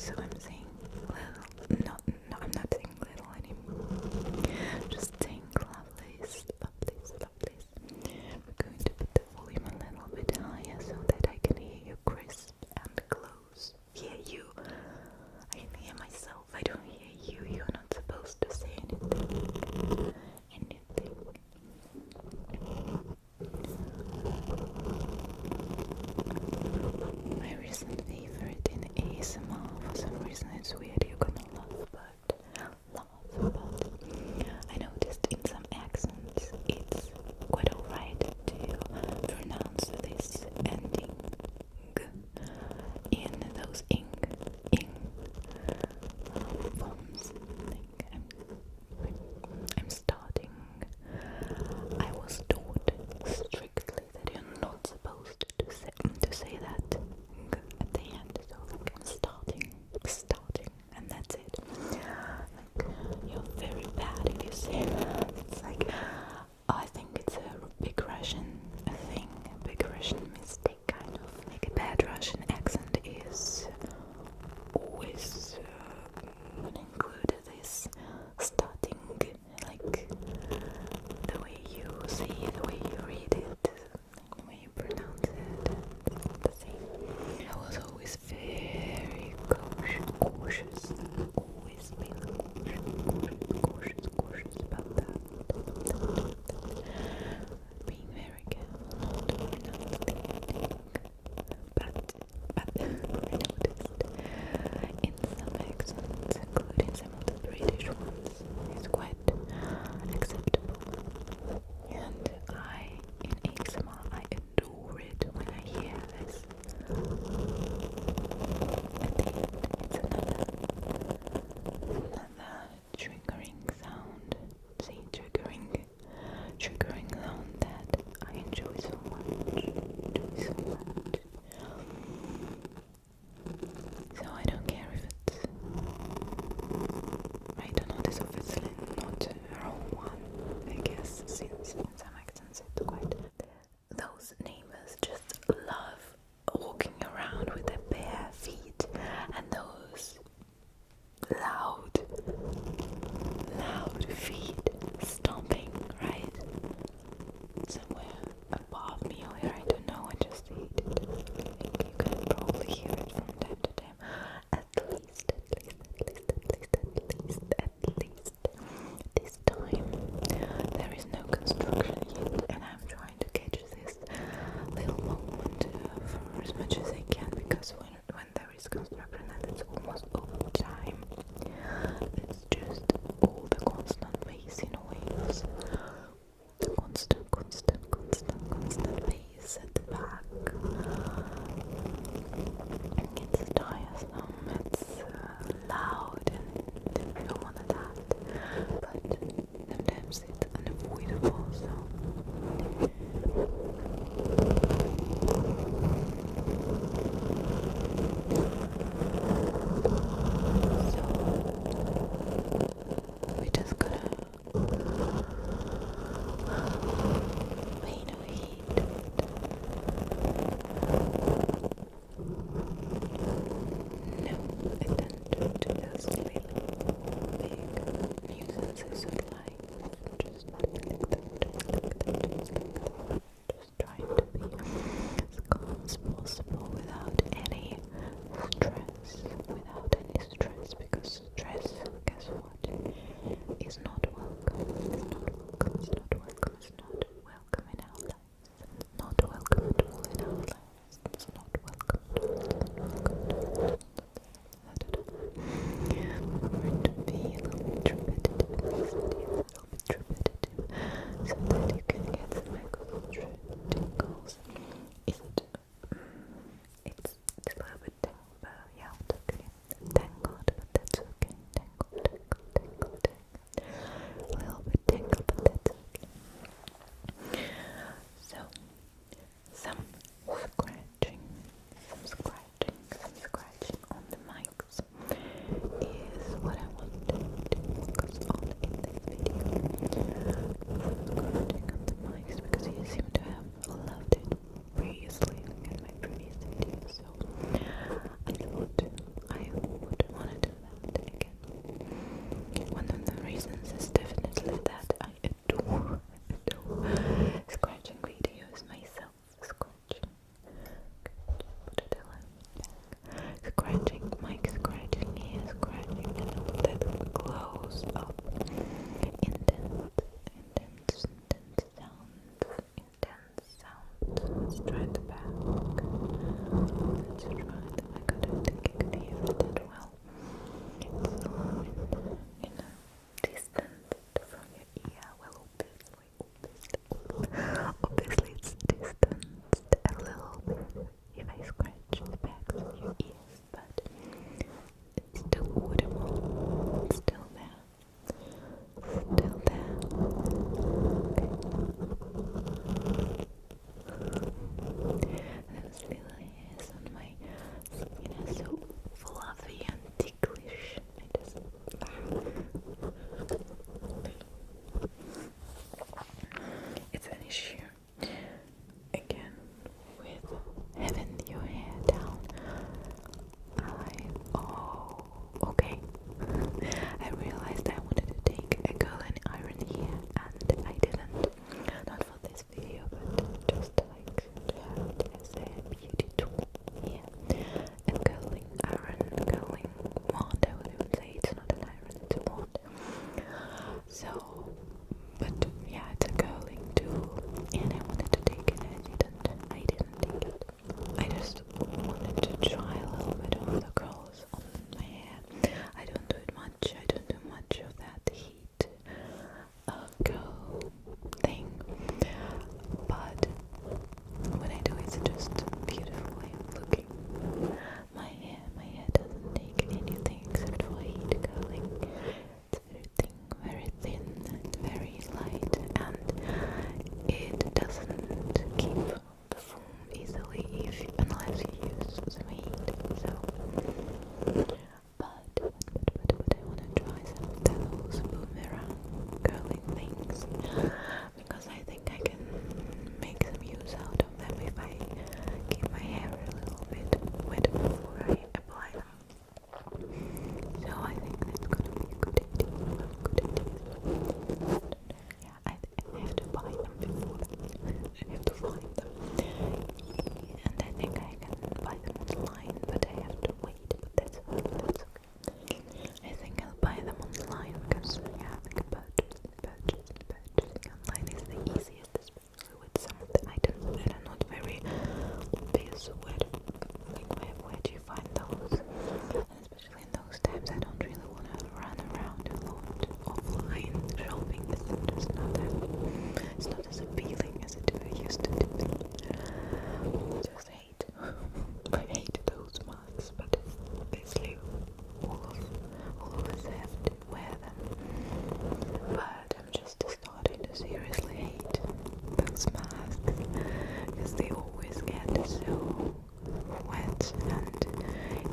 so I'm saying little. No, I'm not saying little anymore. Just saying lovelies. We're going to put the volume a little bit higher so that I can hear you crisp and close. Hear you. I can hear myself. I don't hear you. You're not supposed to say anything. My recent favorite in ASMR, for some reason it's weird, you're gonna laugh, but I noticed in some accents it's quite alright to pronounce this ending in those ing forms. I'm starting. I was taught strictly that you're not supposed to say that at the end. So like I'm starting, and that's it. Like you're very bad if you say that. It's like I think it's a big Russian thing, a big Russian mistake, kind of. Like a bad Russian accent is always gonna include this starting, like the way you say it, the way you read it, the way you pronounce it, it's all the same. I was always very cautious, always been cautious about that. Being very careful not to pronounce the ending. But I noticed in some accents, including some of the British ones, it's quite acceptable. And in ASMR, I adore it when I hear this. At the end, it's another triggering sound. See, triggering sound that I enjoy so much. So I don't care if it's I don't know, this obviously not a wrong one, I guess, since in some accents it's quite. Those neighbors just love walking around with their bare feet and those loud feet stomping right somewhere above me or here, I don't know, I just hate it. You can probably hear it from time to time. At least this time there is no construction yet, and I'm trying to catch this little moment for as much as I can, because when there is construction and it's almost over time, it's just all the constant pace in waves, the constant pace at the back. It's tiresome, it's loud, and I don't want that, but sometimes it's unavoidable, so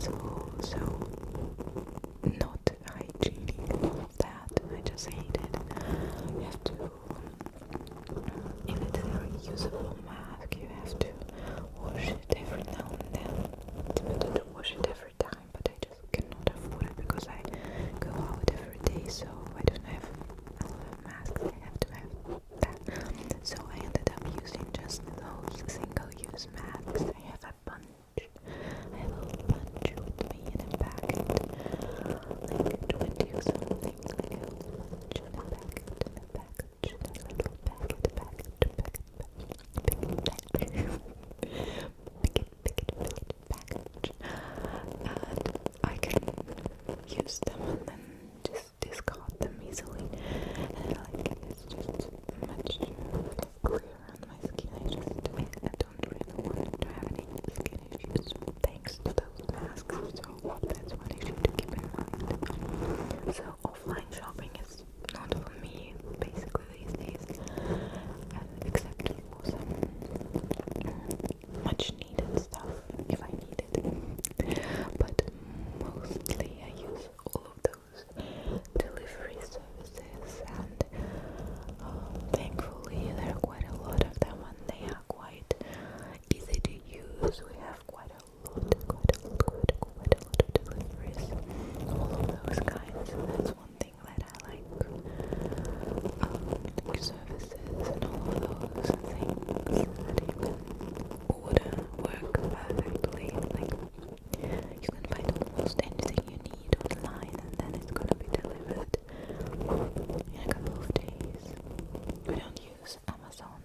it's also not hygienic that I just hate it. You have to, if it's a reusable mask, you have to wash it every now and then. It's better to wash it every time, but I just cannot afford it because I go out every day, so I don't have a lot of masks. I have to have that. So I ended up using just those single-use masks. I have a bunch. I have a bunch with me in a packet, like 20 or something. I have a bunch in a packet, a little packet, packet. And I can use them and then just discard them easily, and it's just much clearer on my skin. I don't really want to have any skin issues thanks to those masks, so that's one issue to keep in mind. So offline shopping is not for me basically these days, except for some much needed stuff if I need it. But mostly I use all of those delivery services, and thankfully there are quite a lot of them, and they are quite easy to use. We have quite a lot of deliveries, all of those kinds. So that's one thing that I like. Services and all of those things that you can order work perfectly. Like, you can find almost anything you need online, and then it's gonna be delivered in a couple of days. We don't use Amazon.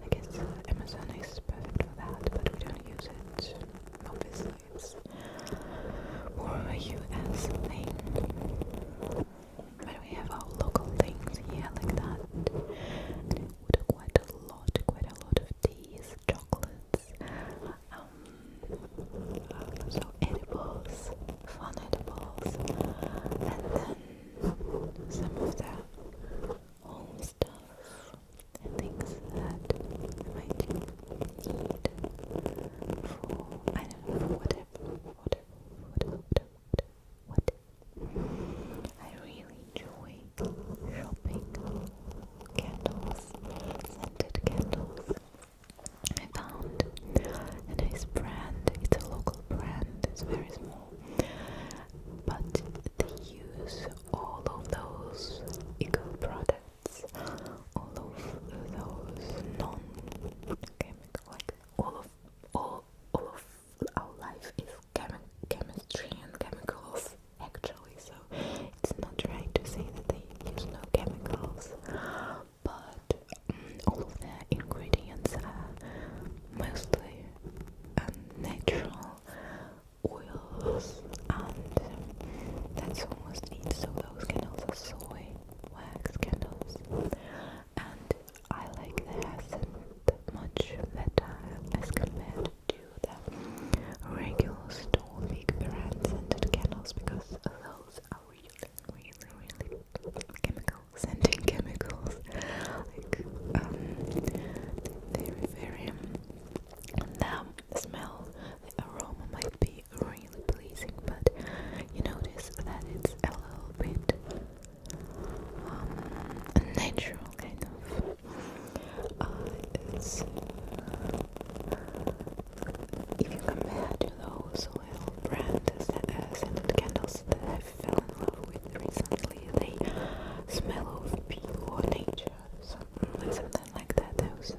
I guess Amazon is perfect for that, but we don't use it. Obviously, it's more of a US thing. But we have our local things here like that. And quite a lot of teas, chocolates, so edibles, fun edibles, and then some of the home stuff and things that I might need for, I don't know, whatever. I really enjoy shopping candles, scented candles. I found a nice brand. It's a local brand. It's very small, but they use all of those eco products, all of those non-chemical, like all of our life is chemistry and chemicals actually, so it's not right to say that they use no chemicals, but all of the ingredients are mostly natural oils, and that's almost it. So those candles are soy wax candles, and I like their scent much better as compared to the regular store big brand scented candles, because those are really chemical scented chemicals, like very the smell, the aroma might be really pleasing, but you notice that it's a little bit natural kind of. It's if you compare to those little brand scented candles that I fell in love with recently, they smell of pure nature, something like that. Those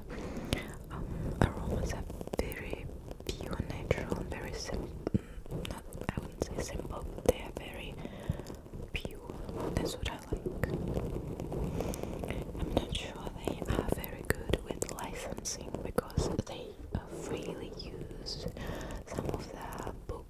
aromas are very pure, natural, and very simple. I wouldn't say simple, but they are very pure. That's what I like. I'm not sure they are very good with licensing, because they freely use some of the book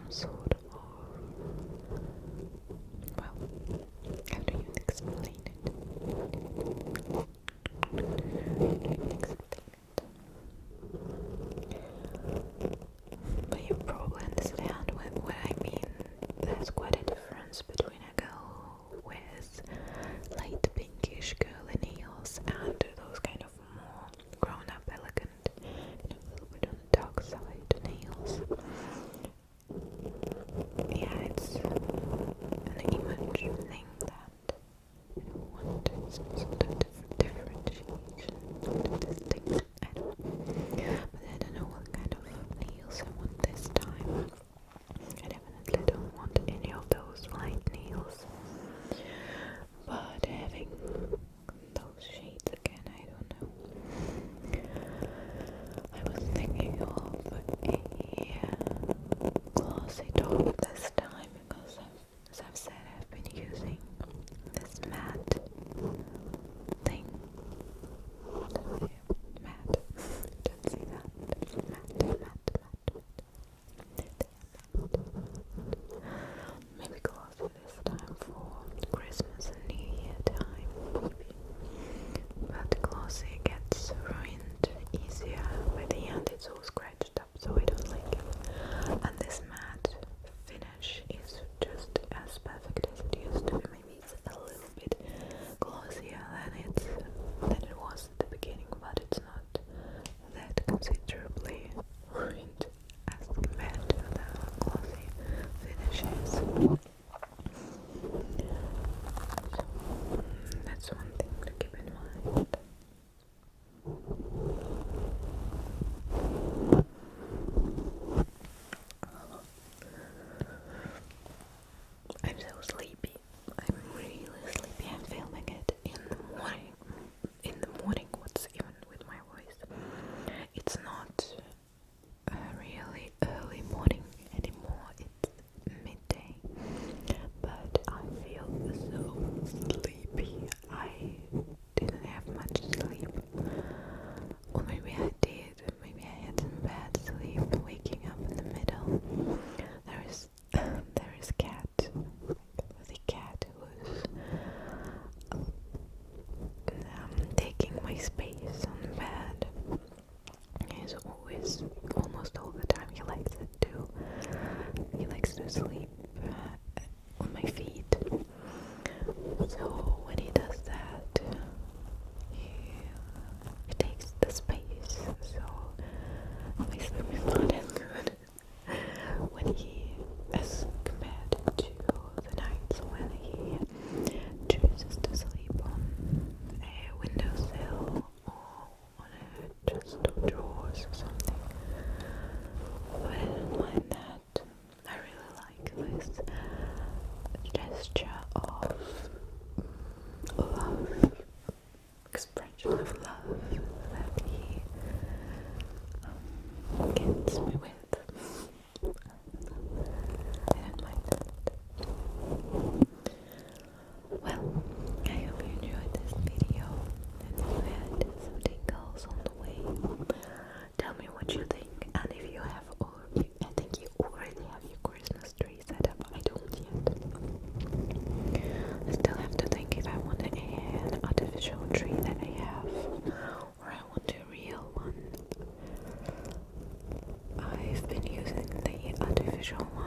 sort of, well, how do you explain it? But you probably understand what I mean. There's quite a difference between a girl with light pinkish curly nails and those kind of more grown-up, elegant, a little bit on the dark side nails. Yeah, it's an image thing that want some sort of differentiation, distinction. I don't know. But I don't know what kind of nails I want this time. I definitely don't want any of those light nails. But having those shades again, I don't know. I was thinking of a glossy top this time because, as I've said, I've been using this matte thing. Matte. Don't see that. Matte. Maybe glossy this time for Christmas and New Year time, maybe. But glossy gets ruined easier. By the end it's all scratched up, so I don't like it. And this matte finish is just as perfect as it used to be. Maybe it's a little bit glossier than it was at the beginning, but it's not that considerably ruined as compared to the glossy finishes. So that's one thing to keep in mind. I'm so sleepy. I'm really sleepy. I'm filming it in the morning. What's even with my voice? It's not really early morning anymore. It's midday. But I feel so sleepy. I didn't have much sleep. Or maybe I did. Maybe I had some bad sleep. Waking up in the middle. There is cat. The cat who's taking my space on the bed. He's always, almost all the time, he likes it too. He likes to sleep on my feet. So when he does that, he takes the space. So my sleep is not as good when he, as compared to the nights when he chooses to sleep on a windowsill or on a chest of drawers or something. But I don't mind that. I really like this gesture of love, expression of love that he gets me with. I don't mind that. Well, I hope you enjoyed this video and you had some tingles on the way. Tell me what you think, and if you have already, I think you already have your Christmas tree set up. I don't yet. I still have to think if I want an artificial tree that I have, or I want a real one. I've been using the artificial one